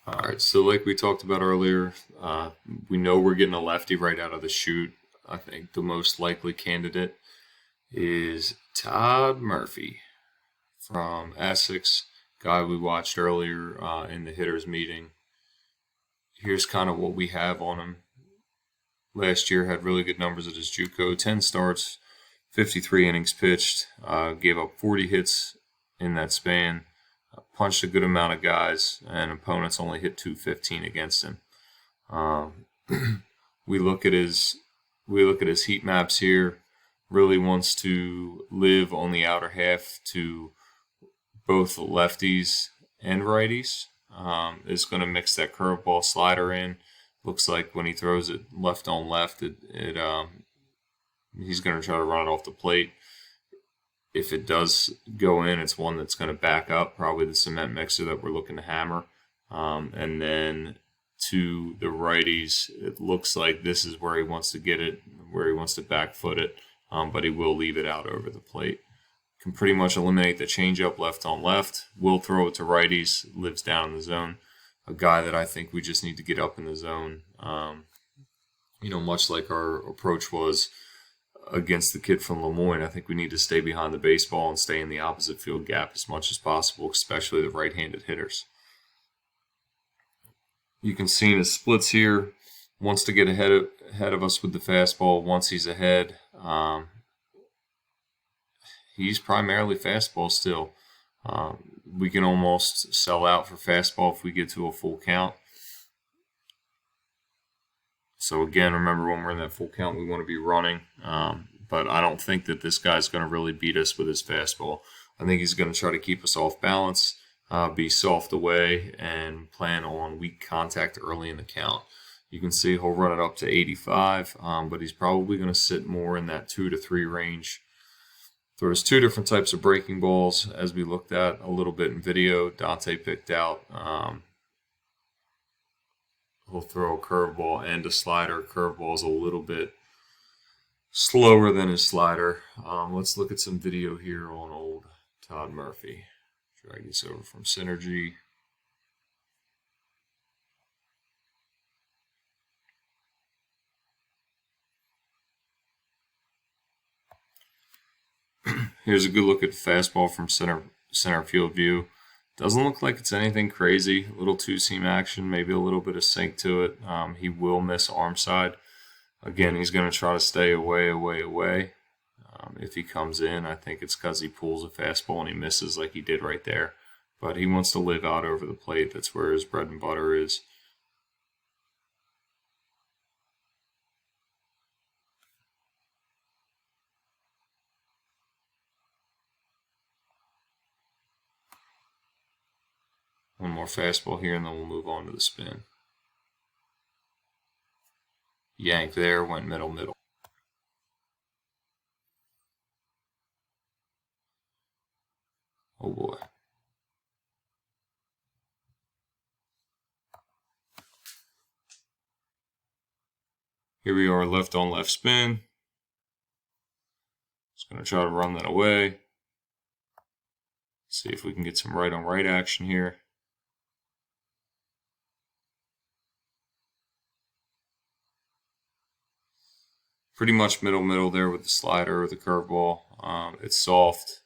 All right, so like we talked about earlier, we know we're getting a lefty right out of the chute. I think the most likely candidate is Todd Murphy from Essex, guy we watched earlier in the hitters meeting. Here's kind of what we have on him. Last year had really good numbers at his JUCO, 10 starts, 53 innings pitched, gave up 40 hits in that span, punched a good amount of guys, and opponents only hit 215 against him. Um, we look at his heat maps here. Really wants to live on the outer half to both lefties and righties. Is going to mix that curveball slider in. Looks like when he throws it left on left, he's going to try to run it off the plate. If it does go in, it's one that's going to back up, probably the cement mixer that we're looking to hammer. And then to the righties, it looks like this is where he wants to get it, where he wants to back foot it, but he will leave it out over the plate. Can pretty much eliminate the changeup left on left. Will throw it to righties, lives down in the zone. A guy that I think we just need to get up in the zone. Much like our approach was against the kid from Lemoyne, I think we need to stay behind the baseball and stay in the opposite field gap as much as possible, especially the right-handed hitters. You can see in his splits here, wants to get ahead of us with the fastball. Once he's ahead, he's primarily fastball still. We can almost sell out for fastball if we get to a full count. So again, remember when we're in that full count, we want to be running. But I don't think that this guy's going to really beat us with his fastball. I think he's going to try to keep us off balance, be soft away, and plan on weak contact early in the count. You can see he'll run it up to 85, but he's probably going to sit more in that 2 to 3 range. There's two different types of breaking balls, as we looked at a little bit in video. Dante picked out. He'll throw a curveball and a slider. Curveball is a little bit slower than his slider. Let's look at some video here on old Todd Murphy. Drag this over from Synergy. Here's a good look at the fastball from center field view. Doesn't look like it's anything crazy. A little two-seam action, maybe a little bit of sink to it. He will miss arm side. Again, he's going to try to stay away. If he comes in, I think it's because he pulls a fastball and he misses like he did right there. But he wants to live out over the plate. That's where his bread and butter is. One more fastball here, and then we'll move on to the spin. Yank there, went middle. Oh boy. Here we are, left on left spin. Just going to try to run that away. See if we can get some right on right action here. Pretty much middle there with the slider or the curveball. It's soft.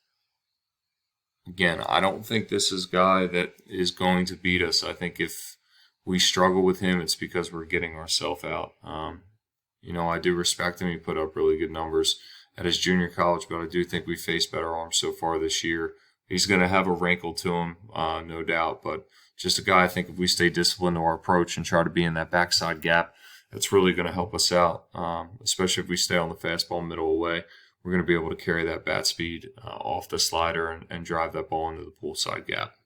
Again, I don't think this is a guy that is going to beat us. I think if we struggle with him, it's because we're getting ourselves out. I do respect him. He put up really good numbers at his junior college, but I do think we faced better arms so far this year. He's going to have a wrinkle to him, no doubt, but just a guy I think if we stay disciplined to our approach and try to be in that backside gap, that's really going to help us out, especially if we stay on the fastball middle away. We're going to be able to carry that bat speed off the slider and drive that ball into the pull side gap.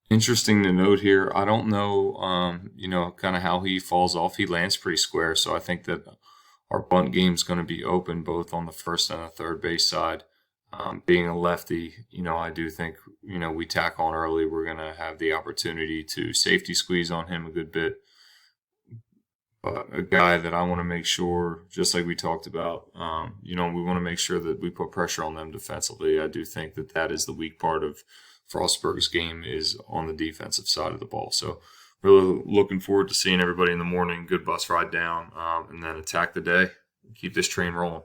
Interesting to note here, I don't know, kind of how he falls off. He lands pretty square, so I think that our bunt game is going to be open both on the first and the third base side. Being a lefty, I do think, we tack on early. We're going to have the opportunity to safety squeeze on him a good bit. a guy that I want to make sure, just like we talked about, we want to make sure that we put pressure on them defensively. I do think that is the weak part of Frostburg's game, is on the defensive side of the ball. So really looking forward to seeing everybody in the morning. Good bus ride down, and then attack the day. Keep this train rolling.